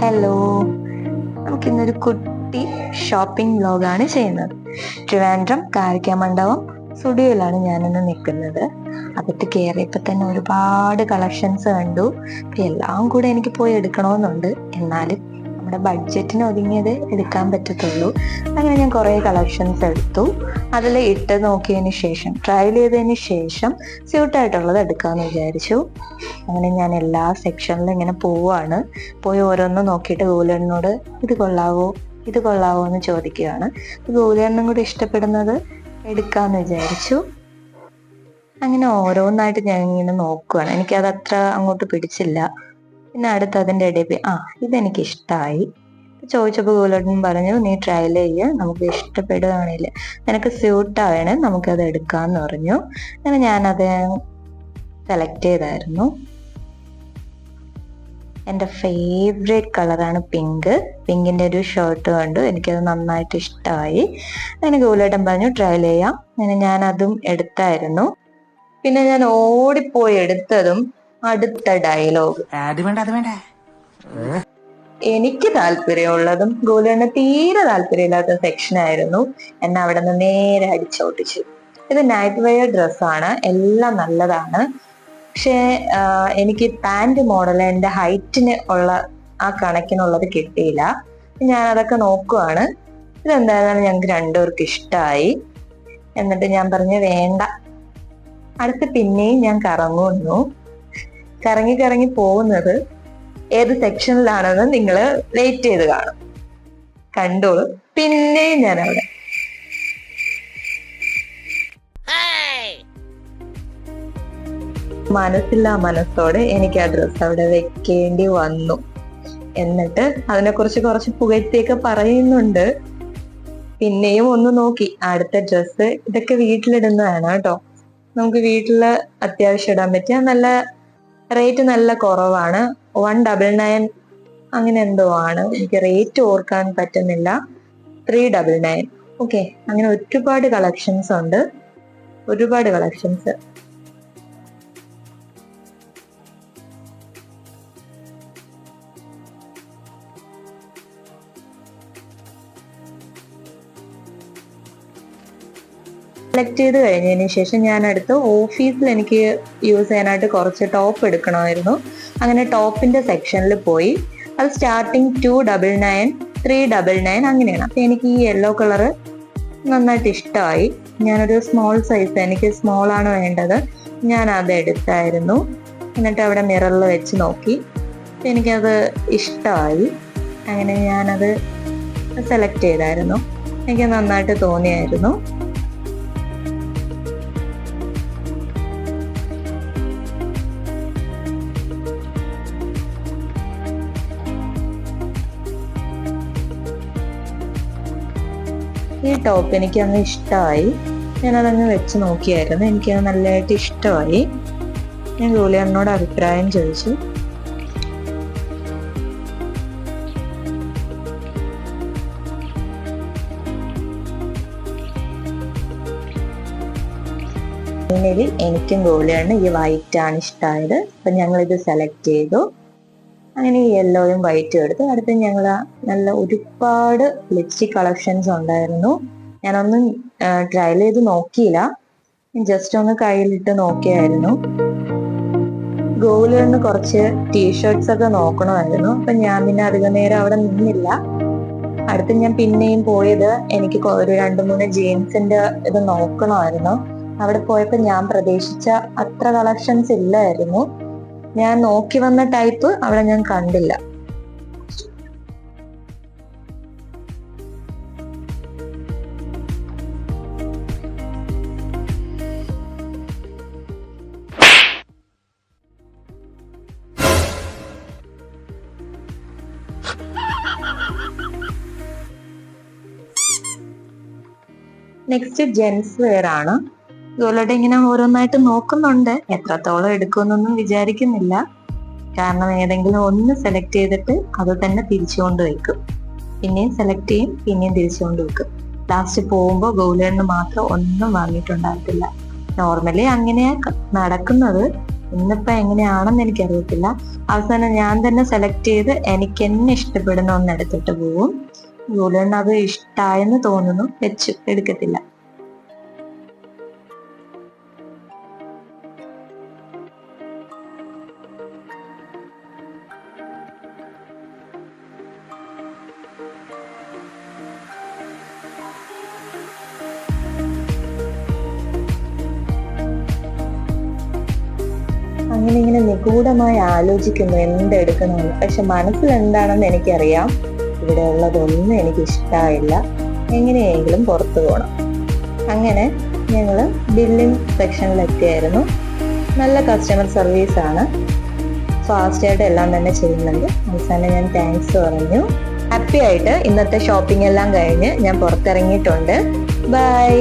Hello, നമുക്കിന്നൊരു കുട്ടി shopping വ്ലോഗാണ് ചെയ്യുന്നത്. ട്രിവാൻഡ്രം കാരിക്കാമണ്ഡപം സ്റ്റുഡിയോയിലാണ് ഞാനിന്ന് നിൽക്കുന്നത്. അകത്ത് കയറിയപ്പോൾ തന്നെ ഒരുപാട് കളക്ഷൻസ് കണ്ടു. എല്ലാം കൂടെ എനിക്ക് പോയി എടുക്കണമെന്നുണ്ട്. എന്നാലും നമ്മുടെ ബഡ്ജറ്റിന് ഒതുങ്ങിയത് എടുക്കാൻ പറ്റത്തുള്ളൂ. അങ്ങനെ ഞാൻ കുറേ കളക്ഷൻസ് എടുത്തു. അതിൽ ഇട്ട് നോക്കിയതിന് ശേഷം, ട്രയൽ ചെയ്തതിന് ശേഷം സ്യൂട്ടായിട്ടുള്ളത് എടുക്കാമെന്ന് വിചാരിച്ചു. അങ്ങനെ ഞാൻ എല്ലാ സെക്ഷനിലും ഇങ്ങനെ പോവുകയാണ്. പോയി ഓരോന്നും നോക്കിയിട്ട് ഗോകുലേട്ടനോട് ഇത് കൊള്ളാവോ എന്ന് ചോദിക്കുകയാണ്. ഗോകുലേട്ടനും കൂടെ ഇഷ്ടപ്പെടുന്നത് എടുക്കാമെന്ന് വിചാരിച്ചു. അങ്ങനെ ഓരോന്നായിട്ട് ഞാൻ ഇങ്ങനെ നോക്കുകയാണ്. എനിക്കത് അത്ര അങ്ങോട്ട് പിടിച്ചില്ല. പിന്നെ അടുത്ത് അതിൻ്റെ ഇടയിൽ ഇതെനിക്ക് ഇഷ്ടമായി ചോദിച്ചപ്പോൾ ഗോകുലേട്ടൻ പറഞ്ഞു, നീ ട്രയൽ ചെയ്യുക, നമുക്ക് ഇഷ്ടപ്പെടുകയാണെങ്കിൽ നിനക്ക് സ്യൂട്ടാവേണേ നമുക്കത് എടുക്കാമെന്ന് പറഞ്ഞു. അങ്ങനെ ഞാനത് സെലക്ട് ചെയ്തായിരുന്നു. എൻ്റെ ഫേവറേറ്റ് കളറാണ് പിങ്ക്. പിങ്കിൻ്റെ ഒരു ഷർട്ട് കണ്ടു, എനിക്കത് നന്നായിട്ട് ഇഷ്ടമായി. അങ്ങനെ ഗോകുലേട്ടൻ പറഞ്ഞു ട്രയൽ ചെയ്യാം. അങ്ങനെ ഞാനതും എടുത്തായിരുന്നു. പിന്നെ ഞാൻ ഓടിപ്പോയി എടുത്തതും അടുത്ത ഡയലോഗ്. എനിക്ക് താല്പര്യമുള്ളതും ഗോകുലേട്ടന് തീരെ താല്പര്യമില്ലാത്ത സെക്ഷനായിരുന്നു. എന്നെ അവിടെ നിന്ന് നേരെ അടിച്ചോട്ടിച്ചു. ഇത് നൈറ്റ് വെയർ ഡ്രസ്സാണ്, എല്ലാം നല്ലതാണ്. പക്ഷേ എനിക്ക് പാൻറ് മോഡൽ എൻ്റെ ഹൈറ്റിന് ഉള്ള ആ കണക്കിനുള്ളത് കിട്ടിയില്ല. ഞാൻ അതൊക്കെ നോക്കുവാണ്. ഇതെന്തായാലും ഞങ്ങൾക്ക് രണ്ടുപേർക്ക് ഇഷ്ടമായി. എന്നിട്ട് ഞാൻ പറഞ്ഞു വേണ്ട. അടുത്ത് പിന്നെയും ഞാൻ കറങ്ങി പോകുന്നത് ഏത് സെക്ഷനിലാണെന്ന് നിങ്ങൾ വെയിറ്റ് ചെയ്ത് കാണും, കണ്ടോളൂ. പിന്നെയും ഞാൻ അവിടെ മനസ്സോടെ എനിക്ക് ആ ഡ്രസ്സ് അവിടെ വെക്കേണ്ടി വന്നു. എന്നിട്ട് അതിനെക്കുറിച്ച് കുറച്ച് പുകഴ്ത്തിയൊക്കെ പറയുന്നുണ്ട്. പിന്നെയും ഒന്ന് നോക്കി അടുത്ത ഡ്രസ്സ്. ഇതൊക്കെ വീട്ടിലിടുന്നതാണ് കേട്ടോ. നമുക്ക് വീട്ടില് അത്യാവശ്യം ഇടാൻ പറ്റിയ നല്ല റേറ്റ് നല്ല കുറവാണ്. 199 അങ്ങനെ എന്തോ ആണ്, എനിക്ക് റേറ്റ് ഓർക്കാൻ പറ്റുന്നില്ല. 399. ഓക്കെ, അങ്ങനെ ഒരുപാട് കളക്ഷൻസ് ഉണ്ട്. സെലക്ട് ചെയ്ത് കഴിഞ്ഞതിന് ശേഷം ഞാൻ അടുത്ത് ഓഫീസിൽ എനിക്ക് യൂസ് ചെയ്യാനായിട്ട് കുറച്ച് ടോപ്പ് എടുക്കണമായിരുന്നു. അങ്ങനെ ടോപ്പിന്റെ സെക്ഷനിൽ പോയി. അത് സ്റ്റാർട്ടിങ് 299, 399 അങ്ങനെയാണ്. അപ്പൊ എനിക്ക് ഈ യെല്ലോ കളറ് നന്നായിട്ട് ഇഷ്ടമായി. ഞാനൊരു സ്മോൾ സൈസ്, എനിക്ക് സ്മോൾ ആണ് വേണ്ടത്, ഞാൻ അത് എടുത്തായിരുന്നു. എന്നിട്ട് അവിടെ മിററിൽ വെച്ച് നോക്കി. എനിക്കത് ഇഷ്ടമായി. അങ്ങനെ ഞാനത് സെലക്ട് ചെയ്തായിരുന്നു. എനിക്ക് നന്നായിട്ട് തോന്നിയായിരുന്നു. ഈ ടോപ്പ് എനിക്ക് അങ്ങ് ഇഷ്ടമായി. ഞാനതങ്ങ് വെച്ച് നോക്കിയായിരുന്നു. എനിക്കത് നല്ലതായിട്ട് ഇഷ്ടമായി. ഞാൻ ഗോകുലേട്ടനോട് അഭിപ്രായം ചോദിച്ചു. ഫൈനലി എനിക്കും ഗോകുലേട്ടന് ഈ വൈറ്റ് ആണ് ഇഷ്ടമായത്. അപ്പം ഞങ്ങളിത് സെലക്ട് ചെയ്തു. അങ്ങനെ ഈ യെല്ലോയും വൈറ്റും എടുത്തു. അടുത്ത് ഞങ്ങൾ നല്ല ഒരുപാട് ലിപ്സ്റ്റിക് കളക്ഷൻസ് ഉണ്ടായിരുന്നു. ഞാനൊന്നും ട്രയൽ ചെയ്ത് നോക്കിയില്ല, ജസ്റ്റ് ഒന്ന് കയ്യിലിട്ട് നോക്കിയായിരുന്നു. ഗോകുലേട്ടന് കുറച്ച് ടീഷർട്ട്സ് ഒക്കെ നോക്കണമായിരുന്നു. അപ്പൊ ഞാൻ പിന്നെ അധികം നേരം അവിടെ നിന്നില്ല. അടുത്ത് ഞാൻ പിന്നെയും പോയത് എനിക്ക് ഒരു 2-3 ജീൻസിന്റെ ഇത് നോക്കണമായിരുന്നു. അവിടെ പോയപ്പോൾ ഞാൻ പ്രതീക്ഷിച്ച അത്ര കളക്ഷൻസ് ഇല്ലായിരുന്നു. ഞാൻ നോക്കി വന്ന ടൈപ്പ് അവിടെ ഞാൻ കണ്ടില്ല. നെക്സ്റ്റ് ജെൻസ് വെയർ ആണ്. ഗോകുലേട്ടൻ ഇങ്ങനെ ഓരോന്നായിട്ട് നോക്കുന്നുണ്ട്. എത്രത്തോളം എടുക്കുമെന്നൊന്നും വിചാരിക്കുന്നില്ല. കാരണം ഏതെങ്കിലും ഒന്ന് സെലക്ട് ചെയ്തിട്ട് അത് തന്നെ തിരിച്ചുകൊണ്ട് വെക്കും. പിന്നെയും സെലക്ട് ചെയ്യും, പിന്നെയും തിരിച്ചുകൊണ്ട് വെക്കും. ലാസ്റ്റ് പോകുമ്പോൾ ഗോകുലേട്ടന് മാത്രം ഒന്നും വാങ്ങിയിട്ടുണ്ടാകത്തില്ല. നോർമലി അങ്ങനെയാ നടക്കുന്നത്. ഇന്നിപ്പോ എങ്ങനെയാണെന്ന് എനിക്കറിയത്തില്ല. അവസാനം ഞാൻ തന്നെ സെലക്ട് ചെയ്ത് എനിക്ക് എന്നെ ഇഷ്ടപ്പെടുന്ന ഒന്ന് എടുത്തിട്ട് പോവും. ജൂലിയന് അത് ഇഷ്ടായെന്ന് തോന്നുന്നു, വെച്ചു എടുക്കത്തില്ല. അങ്ങനെ ഇങ്ങനെ നിഗൂഢമായി ആലോചിക്കുന്നു എന്തെടുക്കണമെന്ന്. പക്ഷെ മനസ്സിൽ എന്താണെന്ന് എനിക്കറിയാം, ഇവിടെ ഉള്ളതൊന്നും എനിക്ക് ഇഷ്ടമായില്ല, എങ്ങനെയെങ്കിലും പുറത്തു പോകണം. അങ്ങനെ ഞങ്ങള് ബില്ലിംഗ് സെക്ഷനിൽ എത്തിയായിരുന്നു. നല്ല കസ്റ്റമർ സർവീസ് ആണ്, ഫാസ്റ്റായിട്ട് എല്ലാം തന്നെ ചെയ്യുന്നുണ്ട്. അവസാനം ഞാൻ താങ്ക്സ് പറഞ്ഞു. ഹാപ്പി ആയിട്ട് ഇന്നത്തെ ഷോപ്പിംഗ് എല്ലാം കഴിഞ്ഞ് ഞാൻ പുറത്തിറങ്ങിയിട്ടുണ്ട്. ബൈ.